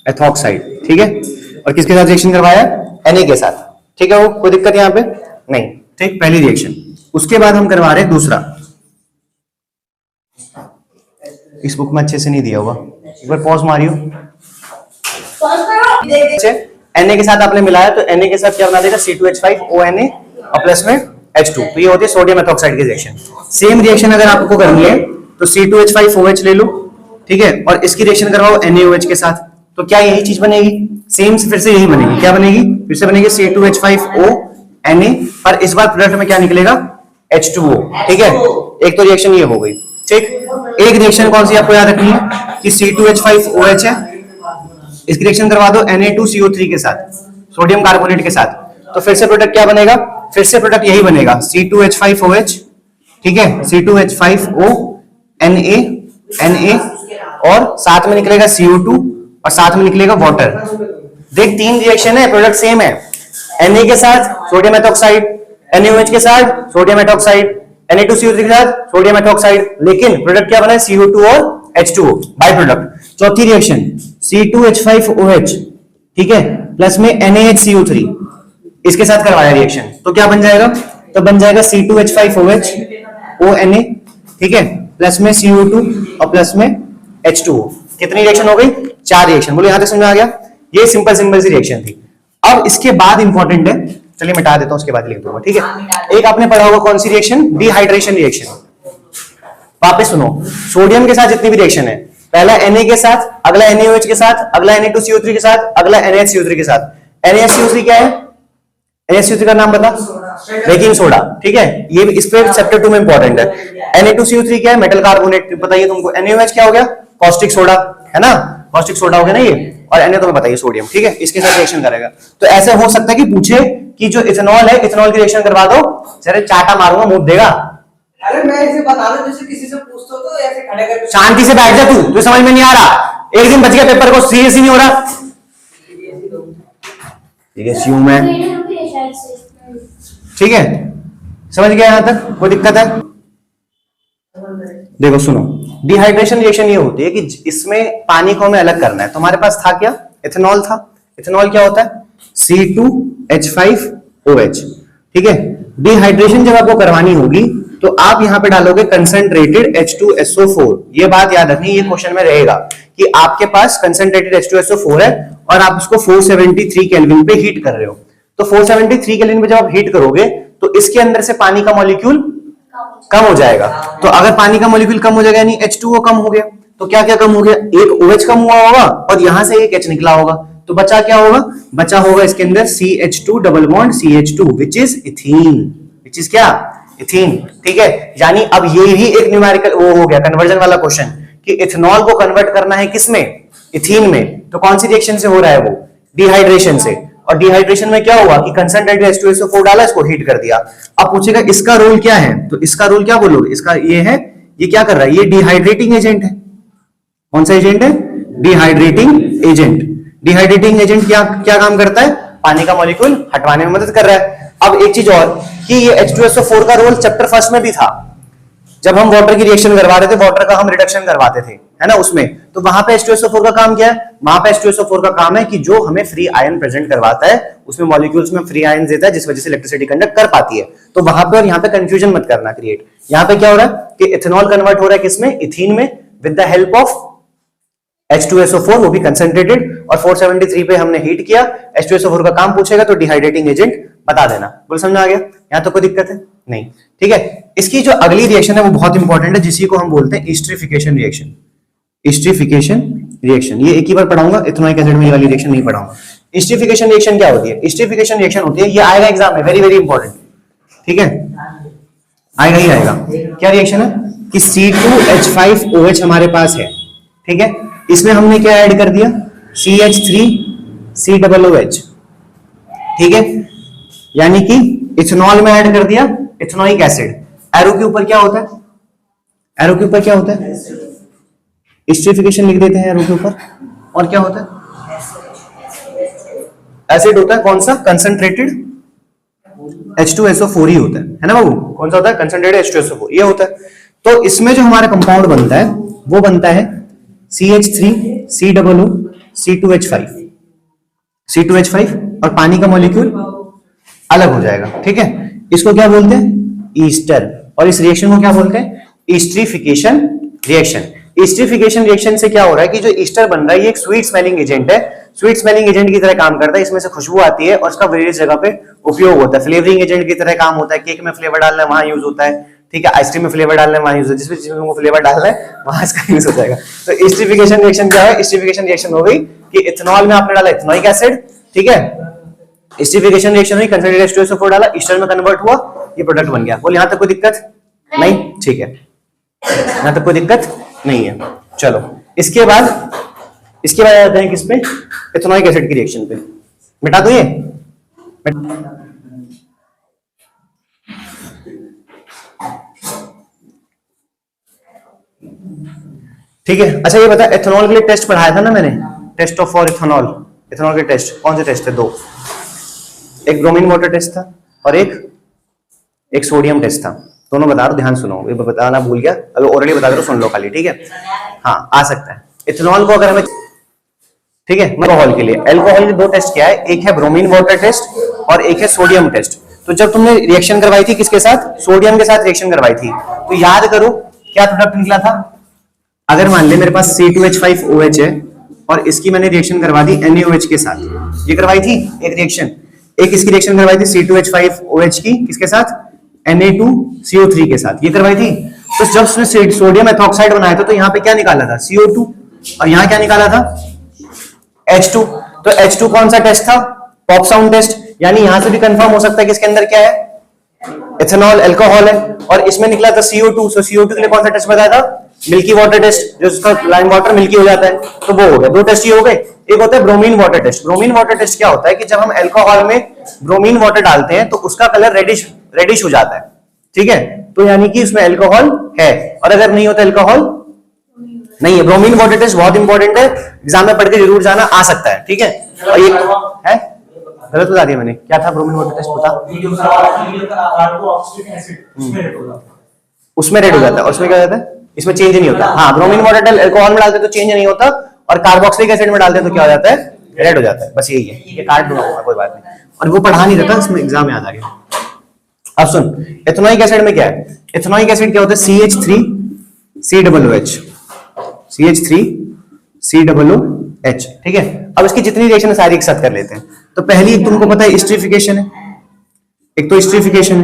एथॉक्साइड, ठीक है। और किसके साथ रिएक्शन करवाया, Na के साथ, ठीक है। वो कोई दिक्कत यहाँ पे नहीं, ठीक, पहली रिएक्शन। उसके बाद हम करवा रहे हैं दूसरा, इस बुक में अच्छे से नहीं दिया हुआ, एक बार पॉज मारियो। Na के साथ आपने मिलाया, तो Na के साथ क्या बना देगा, C2H5ONa और प्लस में H2, तो ये होती है सोडियम एथॉक्साइड की रिएक्शन। सेम रिएक्शन अगर आपको करनी है तो C2H5OH ले लो, ठीक है, और इसकी रिएक्शन करवाओ NaOH के साथ, तो क्या यही चीज बनेगी, सेम फिर से यही बनेगी। क्या बनेगी, फिर से बनेगी C2H5ONa, पर इस बार प्रोडक्ट में क्या निकलेगा, H2O, ठीक है। एक तो रिएक्शन ये हो गई, ठीक। एक रिएक्शन कौन सी आपको याद रखनी है कि C2H5OH है, इसकी रिएक्शन करवा दो Na2CO3 के साथ, सोडियम कार्बोनेट के साथ, तो फिर से प्रोडक्ट क्या बनेगा, फिर से प्रोडक्ट यही बनेगा C2H5OH, ठीक है, C2H5O Na और साथ में निकलेगा CO2 और साथ में निकलेगा वाटर। देख तीन रिएक्शन है, प्रोडक्ट सेम है, Na के साथ सोडियम एथॉक्साइड, NaOH के साथ सोडियम एथॉक्साइड, Na2CO3 के साथ सोडियम एथॉक्साइड, लेकिन प्रोडक्ट क्या बना है CO2 और H2O बाय प्रोडक्ट। चौथी रिएक्शन C2H5OH, ठीक है, प्लस में NaHCO3, इसके साथ करवाया रिएक्शन, तो क्या बन जाएगा, तो बन जाएगा C2H5OH ONA, ठीक है, प्लस में CO2 और प्लस में H2O। कितनी रिएक्शन हो गई, 4 रिएक्शन। बोलो यहां तक समझ आ गया, ये सिंपल सी रिएक्शन थी। अब इसके बाद इंपॉर्टेंट है, चलिए मिटा देता हूं, उसके बाद लिख दूंगा, ठीक है। एक आपने पढ़ा होगा कौन सी रिएक्शन, डिहाइड्रेशन रिएक्शन। वापस सुनो, सोडियम के साथ जितनी भी रिएक्शन है, पहला Na के साथ, अगला NaOH के साथ, अगला Na2CO3 के साथ, अगला NaHCO3 के साथ। NaHCO3 क्या है, NaHCO3 का नाम बता, बेकिंग सोडा, ठीक है, ये इस पे चैप्टर 2 में इंपॉर्टेंट है। Na2CO3 क्या है, मेटल कार्बोनेट, बताइए तुमको। NaOH क्या हो गया, कॉस्टिक सोडा, है ना, कॉस्टिक सोडा हो गया ना ये, और Na तुम्हें बताइए सोडियम, ठीक है, इसके साथ रिएक्शन करेगा। तो ऐसे हो सकता है कि पूछे कि जो इथेनॉल है, इथेनॉल की रिएक्शन करवा दो, जरा चाटा मारूंगा, मुंह देगा। अरे मैं इसे बता दूं, जैसे किसी से पूछते हो तो ऐसे खड़े करके शांति से बैठ जा, तू समझ में नहीं आ रहा, एक दिन बच गया पेपर को, सीरियस ही नहीं हो रहा। सीरियस हूं मैं, ठीक है, समझ गया यहां तक, कोई दिक्कत है? देखो सुनो, डिहाइड्रेशन रिएक्शन ये होती है कि इसमें पानी को हमें अलग करना है। तुम्हारे पास था क्या, इथेनॉल था। इथेनॉल क्या होता है, C2H5OH, ठीक है। डिहाइड्रेशन जब आपको करवानी होगी तो आप यहां पे डालोगे कंसंट्रेटेड H2SO4। ये बात याद रखनी, ये क्वेश्चन में रहेगा कि आपके पास कंसंट्रेटेड H2SO4 है और आप उसको 473 केल्विन पे हीट कर रहे हो। तो 473 केल्विन पे जब आप हीट करोगे तो इसके अंदर से पानी का मॉलिक्यूल कम हो जाएगा। तो अगर पानी का मॉलिक्यूल कम हो जाएगा यानी H2O कम हो गया, तो क्या क्या कम हो गया, एक OH कम हुआ होगा और यहां से एक H निकला होगा, तो बचा क्या होगा, बचा होगा इसके अंदर CH2 double bond CH2 which is ethene, which is क्या, इथीन, ठीक है। यानी अब ये भी एक न्यूमेरिकल वो हो गया, कन्वर्जन वाला क्वेश्चन, कि इथेनॉल को कन्वर्ट करना है किसमें, इथीन में। तो कौन सी रिएक्शन से हो रहा है वो, डिहाइड्रेशन से। और डिहाइड्रेशन में क्या हुआ कि कंसंट्रेटेड H2SO4 डाला, इसको हीट कर दिया। अब पूछेगा इसका रोल क्या है, तो इसका रोल क्या बोलोगे, इसका ये है, ये क्या कर रहा है, ये डिहाइड्रेटिंग एजेंट है। कौन सा एजेंट है, डिहाइड्रेटिंग एजेंट। डिहाइड्रेटिंग एजेंट क्या क्या काम करता है, पानी का मॉलिक्यूल हटवाने में मदद कर रहा है। अब एक चीज और कि ये H2SO4 का रोल चैप्टर फर्स्ट में भी था, जब हम वाटर की रिएक्शन करवा रहे थे, वाटर का हम रिडक्शन करवाते थे, है ना, उसमें तो वहां पे H2SO4 का काम क्या है, वहां पे H2SO4 का काम है कि जो हमें फ्री आयन प्रेजेंट करवाता है, उसमें मॉलिक्यूल्स में फ्री आयन देता है, जिस वजह से इलेक्ट्रिसिटी कंडक्ट कर पाती है। तो वहां पे और यहाँ पे कंफ्यूजन मत करना क्रिएट। यहाँ पे क्या हो रहा है कि इथेनॉल कन्वर्ट हो रहा है किसमें, इथीन में, with the help of H2SO4, वो भी कंसंट्रेटेड, और 473 पे हमने हीट किया। H2SO4 का काम पूछेगा तो डिहाइड्रेटिंग एजेंट बता देना। बोल समझ आ गया, यहां तो कोई दिक्कत है नहीं, ठीक है। इसकी जो अगली रिएक्शन है वो बहुत इंपॉर्टेंट है, जिसी को हम बोलते हैं एस्टरिफिकेशन रिएक्शन। एस्टरिफिकेशन रिएक्शन ये एक ही बार पढ़ाऊंगा, इथेनॉइक एसिड में ये वाली रिएक्शन नहीं पढ़ाऊंगा। एस्टरिफिकेशन रिएक्शन क्या होती है, एस्टरिफिकेशन रिएक्शन होती है, ये आएगा एग्जाम में, वेरी वेरी इंपॉर्टेंट, ठीक है, आएगा ही आएगा। क्या रिएक्शन है कि C2H5OH हमारे पास है, ठीक है, इसमें हमने क्या ऐड कर दिया, CH3COOH, ठीक है, यानी कि इथेनॉल में ऐड कर दिया इथेनोइक एसिड। एरो के ऊपर क्या होता है, एरो के ऊपर क्या होता है, एस्टरिफिकेशन लिख देते हैं एरो के ऊपर, और क्या होता है, एसिड होता है। कौन सा, कंसंट्रेटेड H2SO4 ही होता है ना बाबू, कौन सा होता है, कंसंट्रेटेड H2SO4 ये होता है। तो इसमें जो हमारा कंपाउंड बनता है वो बनता है CH3COO C2H5 और पानी का मॉलिक्यूल अलग हो जाएगा, ठीक है। इसको क्या बोलते हैं, ईस्टर, और इस रिएक्शन को क्या बोलते हैं, एस्टरिफिकेशन रिएक्शन। एस्टरिफिकेशन रिएक्शन से क्या हो रहा है कि जो ईस्टर बन रहा है ये एक स्वीट स्मेलिंग एजेंट है, स्वीट स्मेलिंग एजेंट की तरह काम करता है, इसमें से खुशबू आती है और इसका वेरियस जगह पे उपयोग होता है। फ्लेवरिंग एजेंट की तरह काम होता है, केक में फ्लेवर डालना है वहां यूज होता है, ठीक है, आइसक्रीम में फ्लेवर डालना है वहां यूज होता है, जिस भी चीज में फ्लेवर डालना है वहां इसका यूज हो जाएगा। तो एस्टरिफिकेशन रिएक्शन क्या है, एस्टरिफिकेशन रिएक्शन हो गई कि इथेनॉल में आपने डाला इथेनोइक एसिड, ठीक है, एस्टरिफिकेशन रिएक्शन हुई, कंसंट्रेटेड H2SO4 डाला, ईस्टर में कन्वर्ट हुआ, ये प्रोडक्ट बन गया। बोल यहां तक कोई दिक्कत नहीं, ठीक है, यहाँ तक कोई दिक्कत नहीं है। चलो इसके बाद आते हैं किस पे, इथेनॉइक एसिड की रिएक्शन पे। मिटा दो ये, ठीक है। अच्छा ये बता, इथेनॉल के लिए टेस्ट पढ़ाया था ना मैंने, test of for ethanol. Ethanol के टेस्ट कौन से टेस्ट थे? 2, एक ब्रोमीन वाटर टेस्ट था और एक सोडियम टेस्ट था। दोनों बता रहा हूं, ध्यान सुनो, ये बताना भूल गया, अगर ऑलरेडी बता दो, सुन लो खाली, ठीक है। हाँ आ सकता है इथेनॉल को अगर हमें, ठीक है। अल्कोहल के लिए, अल्कोहल के 2 टेस्ट क्या है, एक है ब्रोमीन वाटर टेस्ट और एक है सोडियम टेस्ट। तो जब तुमने रिएक्शन करवाई थी किसके साथ, सोडियम के साथ रिएक्शन करवाई थी, तो याद करो क्या प्रोडक्ट निकला था। अगर मान ले मेरे पास C2H5OH है और इसकी मैंने रिएक्शन करवा दी NaOH के साथ, ये करवाई थी एक रिएक्शन, एक इसकी रिएक्शन करवाई थी C2H5OH की किसके साथ, Na2CO3 के साथ, ये करवाई थी। तो जब उसने सोडियम एथॉक्साइड बनाया था तो यहाँ पे क्या निकाला था, CO2, और यहाँ क्या निकाला था, H2। तो H2 कौन सा टेस्ट था, पॉप साउंड टेस्ट। यानी यहां से भी कंफर्म हो सकता है कि इसके अंदर क्या है, इथेनॉल अल्कोहल है, और इसमें निकला था CO2। सो CO2 के लिए कौन सा टेस्ट बताया था, मिल्की वाटर टेस्ट, जो उसका लाइम वाटर मिल्की हो जाता है, तो वो हो गया। 2 टेस्ट ये हो गए। एक होता है bromine water test. Bromine water test क्या होता है कि जब हम अल्कोहल में ब्रोमीन वाटर डालते हैं तो उसका कलर रेडिश हो जाता है, ठीक है। तो यानी कि उसमें अल्कोहल है, और अगर नहीं होता अल्कोहल नहीं है। ब्रोमीन वाटर टेस्ट बहुत इंपॉर्टेंट है, एग्जाम में पढ़ के जरूर जाना, आ सकता है, ठीक है। और ये है गलत बता दिया मैंने, क्या था ब्रोमीन वाटर टेस्ट बता, उसमें रेड हो जाता है, उसमें क्या हो जाता है, इसमें चेंज नहीं होता। हाँ ब्रोमीन वाटर अल्कोहल में डालते तो चेंज नहीं होता, और कार्बोक्सिलिक एसिड में डालते तो क्या हो जाता है, रेड हो जाता है। बस यही है, ये काट दूंगा कोई बात नहीं, और वो पढ़ा नहीं रहता, इसमें एग्जाम याद आ गया। अब सुन, इथेनॉइक एसिड में क्या है, इथेनॉइक एसिड क्या होता है, CH3COOH, CH3COOH, ठीक है। अब इसकी जितनी रिएक्शन सारी एक साथ कर लेते हैं। तो पहली तुमको पता है एस्टरीफिकेशन है, एक तो एस्टरीफिकेशन है,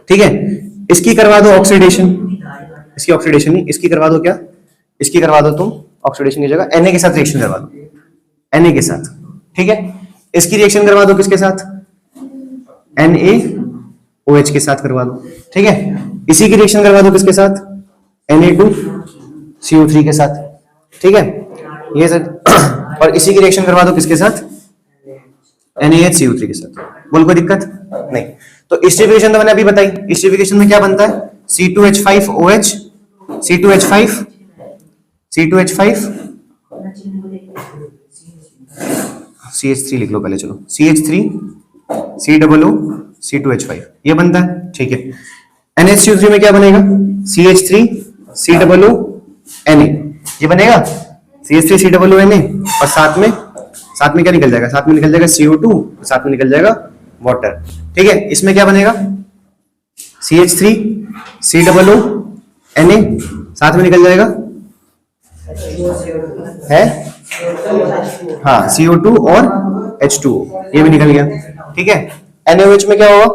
ठीक है। इसकी करवा दो ऑक्सीडेशन, इसकी ऑक्सीडेशन नहीं, इसकी करवा दो क्या, इसकी करवा दो तुम ऑक्सीडेशन की जगह Na के साथ रिएक्शन करवा दो, Na के साथ, ठीक है। इसकी रिएक्शन करवा दो किसके साथ, NaOH के साथ करवा दो, ठीक है। इसी की रिएक्शन करवा दो किसके साथ, Na2CO3 के साथ, ठीक है, ये सर। और इसी की रिएक्शन करवा दो किसके साथ, NaHCO3 के साथ। बोल कोई दिक्कत नहीं। तो एस्टरीफिकेशन तो मैंने अभी बताई, एस्टरीफिकेशन में क्या बनता है, C2H5OH, C2H5 CH3 लिख लो पहले, चलो CH3COOC2H5 ये बनता है, ठीक है। NaHCO3 में क्या बनेगा, CH3COONA ये बनेगा, CH3COONA, और साथ में क्या निकल जाएगा, साथ में निकल जाएगा CO2, साथ में निकल जाएगा वाटर, ठीक है। इसमें क्या बनेगा, CH3COONA, साथ में निकल जाएगा है, हाँ CO2 और H2O, ये भी निकल गया, ठीक है। NaOH में क्या होगा,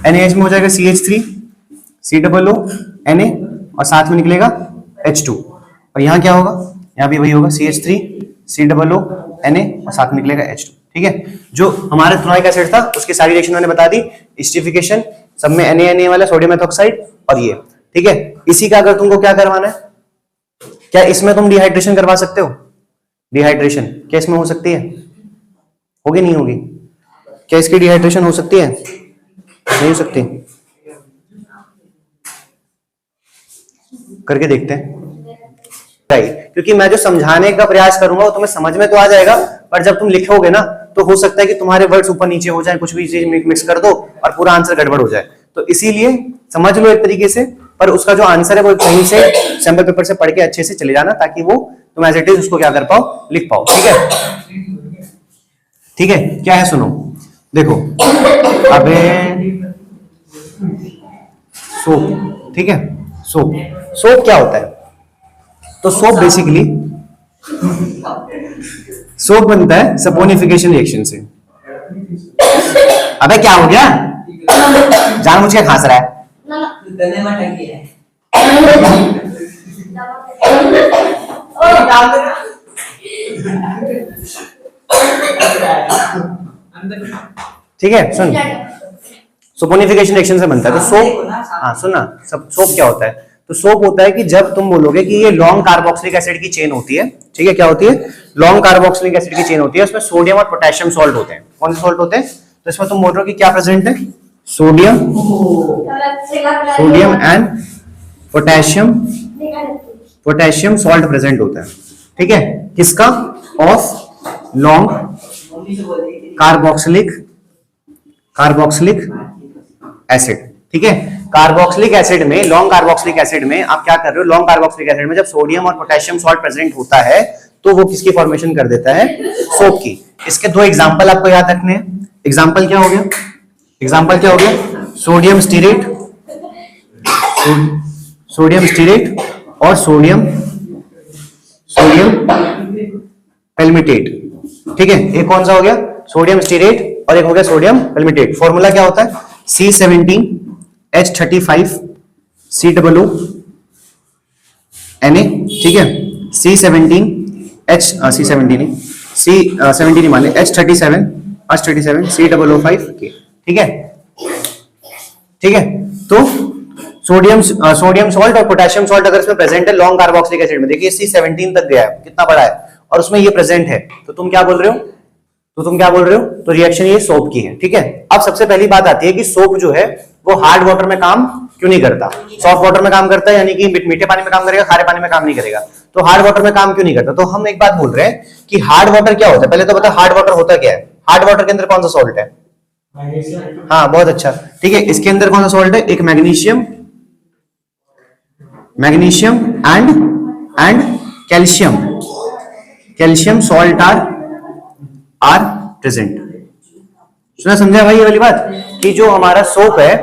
NaOH में हो जाएगा CH3COONA, और साथ में निकलेगा H2, और यहाँ क्या होगा, यहाँ भी वही होगा, CH3COONA, और साथ में निकलेगा H2, ठीक है। जो हमारे इथेनॉइक एसिड था उसकी सारी रिएक्शन मैंने बता दी, एस्टरीफिकेशन सब में Na वाला सोडियम एथॉक्साइड और ये, ठीक है। इसी का अगर तुमको क्या करवाना है, क्या इसमें तुम डिहाइड्रेशन करवा सकते हो, डिहाइड्रेशन क्या इसमें हो सकती है, होगी नहीं होगी, क्या इसकी डिहाइड्रेशन हो सकती है, नहीं हो सकती, करके देखते हैं। क्योंकि मैं जो समझाने का प्रयास करूंगा वो तुम्हें समझ में तो आ जाएगा, पर जब तुम लिखोगे ना तो हो सकता है कि तुम्हारे वर्ड्स ऊपर नीचे हो जाए, कुछ भी चीज मिक्स कर दो और पूरा आंसर गड़बड़ हो जाए। तो इसीलिए समझ लो एक तरीके से, पर उसका जो आंसर है वो कहीं से सैंपल पेपर से पढ़ के अच्छे से चले जाना, ताकि वो तुम एज इट इज उसको क्या कर पाओ, लिख पाओ, ठीक है। ठीक है, क्या है सुनो, देखो अबे सोप, ठीक है, सोप क्या होता है, तो सोप बेसिकली सोप बनता है सपोनिफिकेशन रिएक्शन से। अबे क्या हो गया, जानबूझ के खांस रहा है, ठीक है। सुन, सोपोनिफिकेशन रिएक्शन से बनता है। तो सोप, हाँ सुनना, सब सोप क्या होता है? तो सोप होता है कि जब तुम बोलोगे कि ये लॉन्ग कार्बोक्सिलिक एसिड की चेन होती है, ठीक है, क्या होती है? लॉन्ग कार्बोक्सिलिक एसिड की चेन होती है, उसमें सोडियम और पोटेशियम सॉल्ट होते हैं। कौन से सॉल्ट होते हैं? तो इसमें तुम बोल रहे हो कि क्या प्रेजेंट है? Sodium, sodium and potassium, potassium salt present होता है, ठीक है, किसका? ऑफ लॉन्ग कार्बोक्सिलिक एसिड, ठीक है। कार्बोक्सिलिक एसिड में, लॉन्ग कार्बोक्सिलिक एसिड में आप क्या कर रहे हो? लॉन्ग कार्बोक्सिलिक एसिड में जब सोडियम और पोटेशियम सॉल्ट प्रेजेंट होता है तो वो किसकी फॉर्मेशन कर देता है? सोप की। इसके दो एग्जांपल आपको याद रखने हैं। एग्जांपल क्या हो गया? एग्जांपल क्या हो गया? सोडियम स्टीरेट, सोडियम स्टीरेट और सोडियम पेल्मिटेट, ठीक है। एक कौन सा हो गया? सोडियम स्टीरेट और एक हो गया सोडियम पेल्मिटेट। फॉर्मूला क्या होता है? C17H35COO Na, ठीक है। C17 नहीं माने, H37 COO5K, ठीक है, ठीक है। तो सोडियम सॉल्ट और पोटेशियम सॉल्ट अगर इसमें प्रेजेंट है लॉन्ग कार्बोक्सिलिक एसिड में, देखिए C17 तक गया है, कितना बड़ा है, और उसमें ये प्रेजेंट है, तो तुम क्या बोल रहे हो? तो रिएक्शन ये सोप की है, ठीक है। अब सबसे पहली बात आती है कि सोप जो है वो हार्ड वाटर में काम क्यों नहीं करता? सॉफ्ट वाटर में काम करता है, यानी कि मीठे पानी में काम करेगा, खारे पानी में काम नहीं करेगा। तो हार्ड वाटर में काम क्यों नहीं करता? तो हम एक बात बोल रहे हैं कि हार्ड वाटर क्या होता है। पहले तो बता हार्ड वाटर होता क्या है? हार्ड वाटर के अंदर कौन सा सॉल्ट है? हाँ बहुत अच्छा, ठीक है। इसके अंदर कौन सा सॉल्ट है? एक magnesium and calcium salt are present. सुना, समझा भाई ये वाली बात कि जो हमारा सोप है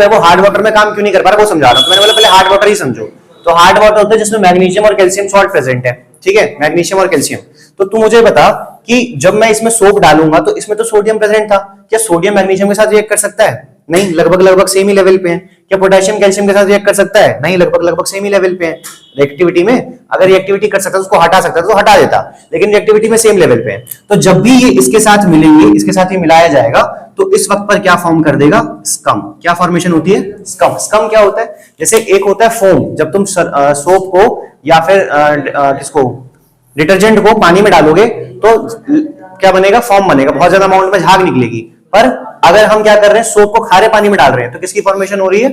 वो हार्ड वाटर में काम क्यों नहीं कर पा रहा, वो समझा रहा हूं। तो मैंने बोला पहले हार्ड वाटर ही समझो। तो हार्ड वाटर होता है जिसमें मैग्नीशियम और कैल्शियम सॉल्ट प्रेजेंट है, ठीक है, मैग्नीशियम और कैल्शियम। तो तू मुझे बता कि जब मैं इसमें सोप डालूंगा तो इसमें तो सोडियम प्रेजेंट था, क्या सोडियम मैग्नीशियम के साथ रिएक्ट कर सकता है? नहीं, लगभग सेम ही लेवल पे है। क्या पोटेशियम कैल्शियम के साथ रिएक्ट कर सकता है? नहीं, लगभग सेम ही लेवल पे है। रिएक्टिविटी में अगर रिएक्टिविटी कर सकता है उसको हटा सकता तो हटा देता, लेकिन रिएक्टिविटी में सेम लेवल पे है। तो जब भी ये इसके साथ मिलेंगे, इसके साथ ही मिलाया जाएगा, तो इस वक्त पर क्या फॉर्म कर देगा? स्कम। क्या फॉर्मेशन होती है? स्कम क्या होता है? जैसे एक होता है फोम, जब तुम सोप को या फिर किसको, डिटर्जेंट को पानी में डालोगे तो क्या बनेगा? फॉर्म बनेगा, बहुत ज्यादा अमाउंट में झाग निकलेगी। पर अगर हम क्या कर रहे हैं, सोप को खारे पानी में डाल रहे हैं, तो किसकी फॉर्मेशन हो रही है?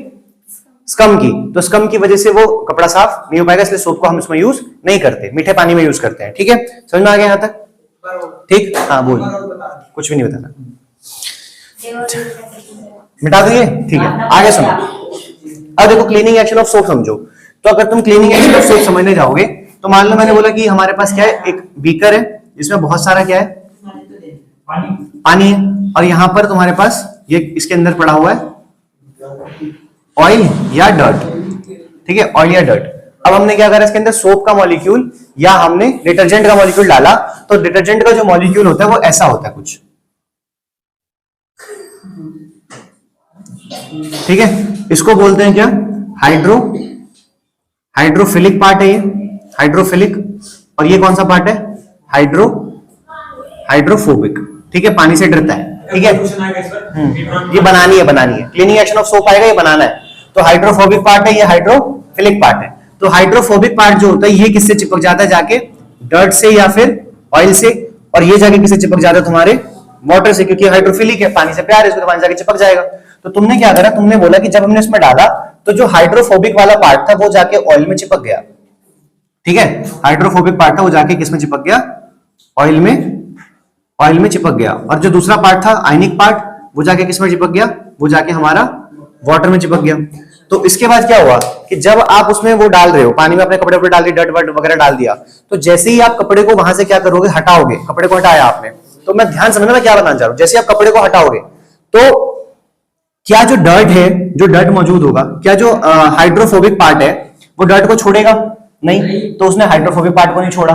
स्कम की। तो स्कम की वजह से वो कपड़ा साफ नहीं हो पाएगा, इसलिए सोप को हम इसमें यूज नहीं करते, मीठे पानी में यूज करते हैं, ठीक है। समझ में आ गया यहां तक? ठीक, हाँ बोल, कुछ भी नहीं बताना, मिटा दिए, ठीक है। आगे सुनो, अब देखो क्लीनिंग एक्शन ऑफ सोप समझो। तो अगर तुम क्लीनिंग एक्शन ऑफ सोप समझने जाओगे तो मान लो मैंने बोला कि हमारे पास क्या है, एक बीकर है जिसमें बहुत सारा क्या है? पानी है, और यहां पर तुम्हारे पास ये इसके अंदर पड़ा हुआ है ऑयल या डर्ट, ठीक है, ऑयल या डर्ट। अब हमने क्या करा, इसके अंदर सोप का मॉलिक्यूल या हमने डिटर्जेंट का मॉलिक्यूल डाला, तो डिटर्जेंट का जो मॉलिक्यूल होता है वो ऐसा होता है कुछ, ठीक है। इसको बोलते हैं क्या? हाइड्रोफिलिक पार्ट है ये, हाइड्रोफिलिक। और ये कौन सा पार्ट है? हाइड्रोफोबिक, ठीक है, पानी से डरता है, ठीक है। ये बनानी है क्लीनिंग एक्शन ऑफ सोप आएगा, ये बनाना है। तो हाइड्रोफोबिक पार्ट है, ये हाइड्रोफिलिक पार्ट है। तो हाइड्रोफोबिक पार्ट जो होता है ये किससे चिपक जाता है? जाके डर्ट से या फिर ऑयल से, और ये जाके किससे चिपक जाता है? तुम्हारे वाटर से, क्योंकि हाइड्रोफिलिक है, पानी से प्यार है, इसको पानी जाके चिपक जाएगा। तो तुमने क्या करा, तुमने बोला कि जब हमने इसमें डाला तो जो हाइड्रोफोबिक वाला पार्ट था वो जाके ऑयल में चिपक गया, ठीक है। हाइड्रोफोबिक पार्ट था वो जाके किसमें चिपक गया? ऑयल में चिपक गया। और जो दूसरा पार्ट था आयनिक पार्ट, वो जाके किसमें चिपक गया? वो जाके हमारा वाटर में चिपक गया। तो इसके बाद क्या हुआ कि जब आप उसमें वो डाल रहे हो, पानी में अपने कपड़े पर डाल दिया, डर्ट वर्ट वगैरह डाल दिया, तो जैसे ही आप कपड़े को वहां से क्या करोगे? हटाओगे। कपड़े को हटाया आपने, तो मैं ध्यान समझना मैं क्या बताना चाह रहा हूं। जैसे आप कपड़े को हटाओगे तो क्या जो डर्ट है, जो डर्ट मौजूद होगा, क्या जो हाइड्रोफोबिक पार्ट है वो डर्ट को छोड़ेगा? नहीं, तो उसने हाइड्रोफोबिक पार्ट को नहीं छोड़ा।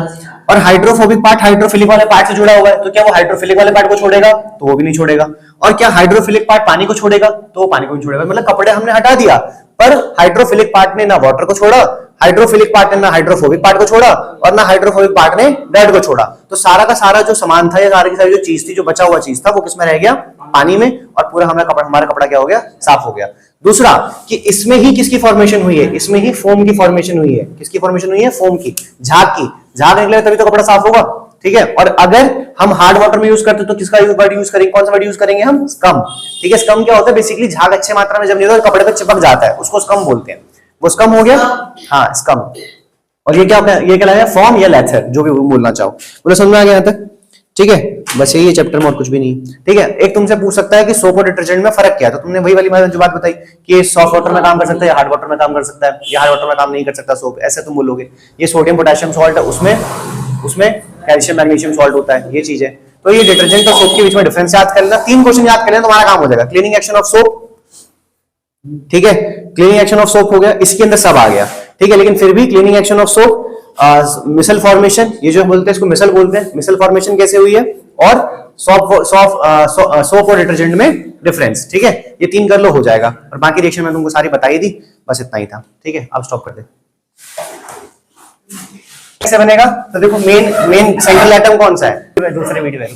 और हाइड्रोफोबिक पार्ट हाइड्रोफिलिक वाले पार्ट से जुड़ा हुआ है, तो क्या वो हाइड्रोफिलिक वाले पार्ट को छोड़ेगा? तो वो भी नहीं छोड़ेगा। और क्या हाइड्रोफिलिक पार्ट पानी को छोड़ेगा? तो वो पानी को नहीं छोड़ेगा। मतलब कपड़े हमने हटा दिया, पर हाइड्रोफिलिक पार्ट ने ना वाटर को छोड़ा, हाइड्रोफिलिक पार्ट ने ना हाइड्रोफोबिक पार्ट को छोड़ा, और ना हाइड्रोफोबिक पार्ट ने डर्ट को छोड़ा। तो सारा का सारा जो सामान था या सारी की सारी जो चीज थी, जो बचा हुआ चीज था, वो किसमें रह गया? पानी में, और पूरा हमारा कपड़ा क्या हो गया, साफ हो गया। दूसरा कि इसमें ही किसकी फॉर्मेशन हुई है, इसमें ही फोम की फॉर्मेशन हुई है। किसकी फॉर्मेशन हुई है, फोम की, झाग की। झाग निकले तभी तो कपड़ा साफ होगा, ठीक है। और अगर हम हार्ड वाटर में यूज करते तो किसका वर्ड यूज करेंगे, कौन सा वर्ड यूज करेंगे हम, स्कम, ठीक है। स्कम क्या होता है, बेसिकली झाग अच्छे मात्रा में जब नहीं होता कपड़े पे चिपक जाता है, उसको स्कम बोलते हैं। वो स्कम हो गया, हाँ स्कम। और ये क्या होता है, ये क्या है, फॉर्म या लेथर, जो भी बोलना चाहो। बोले समझ में आ गया यहाँ तक, ठीक है। बस यही है चैप्टर में, और कुछ भी नहीं, ठीक है। एक तुमसे पूछ सकता है कि सोप और डिटर्जेंट में फर्क क्या है, तो तुमने वही वाली जो बात बताई कि ये सॉफ्ट वाटर में काम कर सकता है या हार्ड वाटर में काम कर सकता है, या हार्ड वाटर में काम नहीं कर सकता सोप, ऐसे तुम बोलोगे। ये सोडियम पोटेशियम सॉल्ट है, उसमें कैल्शियम मैग्नीशियम सॉल्ट होता है, ये चीज है। तो ये डिटर्जेंट और सोप के बीच में डिफरेंस याद कर लेना, 3 क्वेश्चन याद कर लेना, तुम्हारा काम हो जाएगा। क्लीनिंग एक्शन ऑफ सोप, ठीक है, क्लीनिंग एक्शन ऑफ सोप हो गया, इसके अंदर सब आ गया, ठीक है। लेकिन फिर भी cleaning action of soap, micelle formation, ये जो बोलते हैं इसको मिसल बोलते हैं, मिसल फॉर्मेशन कैसे हुई है, और सोप और डिटर्जेंट में डिफरेंस, ठीक है। ये 3 कर लो, हो जाएगा। और बाकी रिएक्शन मैं तुमको सारी बताई दी, बस इतना ही था, ठीक है। अब स्टॉप कर दे। कैसे बनेगा, तो देखो मेन सेंट्रल एटम कौन सा है, दूसरे वीडियो में